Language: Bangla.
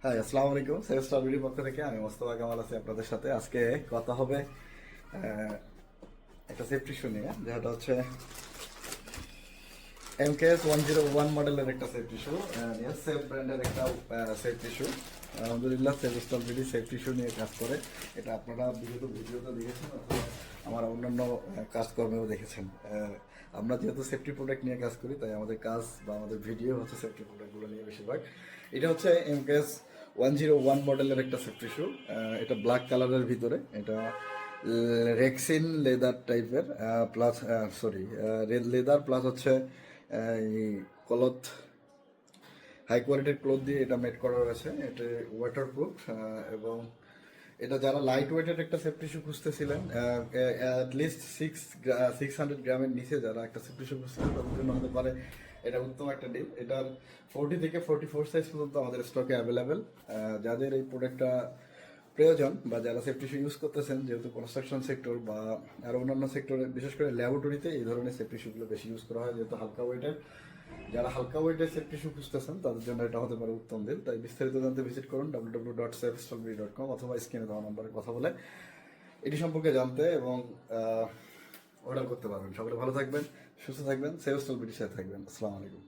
হ্যাঁ, আসসালামু আলাইকুম। সেভ স্টার ভিডিওর পক্ষ থেকে আমি মোস্তফা কামাল আছি আপনাদের সাথে। আজকে কথা হবে আহ, একটা সেফটি ইস্যু নিয়ে, যেটা হচ্ছে MKS 101 মডেলের একটা সেফটি ইস্যু নিয়ে, সেফ ব্র্যান্ডের একটা সেফটি ইস্যু। আলহামদুলিল্লাহ, save star already safety issue নিয়ে কাজ করে। এটা আপনারা বিগত ভিডিওতে দেখেছেন অথবা আমার অন্যান্য কাজকর্মেও দেখেছেন। আমরা যেহেতু সেফটি প্রোডাক্ট নিয়ে কাজ করি, তাই আমাদের কাজ বা আমাদের ভিডিও হচ্ছে সেফটি প্রোডাক্টগুলো নিয়ে বেশিরভাগ। এটা হচ্ছে MKS 101 মডেলের একটা সেফটি ইস্যু। এটা ব্ল্যাক কালারের ভিতরে, এটা রেক্সিন লেদার টাইপের, প্লাস সরি লেদার প্লাস হচ্ছে এই ক্লথ, হাই কোয়ালিটির ক্লথ দিয়ে এটা মেড করা হয়েছে। এটা ওয়াটার প্রুফ এবং এটা যারা লাইট ওয়েটের একটা সেফটি শু খুঁজতেছিলেন, অ্যাটলিস্ট 600 গ্রামের নিচে যারা একটা সেফটি শু খুঁজছিলেন, তাদের জন্য হতে পারে এটা উত্তম একটা ডিল। এটার 40 থেকে 44 সাইজ পর্যন্ত আমাদের স্টকে অ্যাভেলেবেল। যাদের এই প্রোডাক্টটা প্রয়োজন বা যারা সেফটি শু ইউজ করতেছেন, যেহেতু কনস্ট্রাকশন সেক্টর বা আরও অন্যান্য সেক্টরে, বিশেষ করে ল্যাবরেটরিতে এই ধরনের সেফটি শুগুলো বেশি ইউজ করা হয়, যেহেতু হালকা ওয়েটের। যারা হালকা ওয়েটের সেফটি শু খুঁজতেছেন তাদের জন্য এটা হতে পারে উত্তম দিল। তাই বিস্তারিত জানতে ভিজিট করুন www.safestallbody.com অথবা স্ক্রিনে দেওয়া নম্বরে কথা বলে এটি সম্পর্কে জানতে এবং অর্ডার করতে পারবেন। সকলে ভালো থাকবেন, সুস্থ থাকবেন, সেভ স্টল বিডির সাথে থাকবেন। আসসালামু আলাইকুম।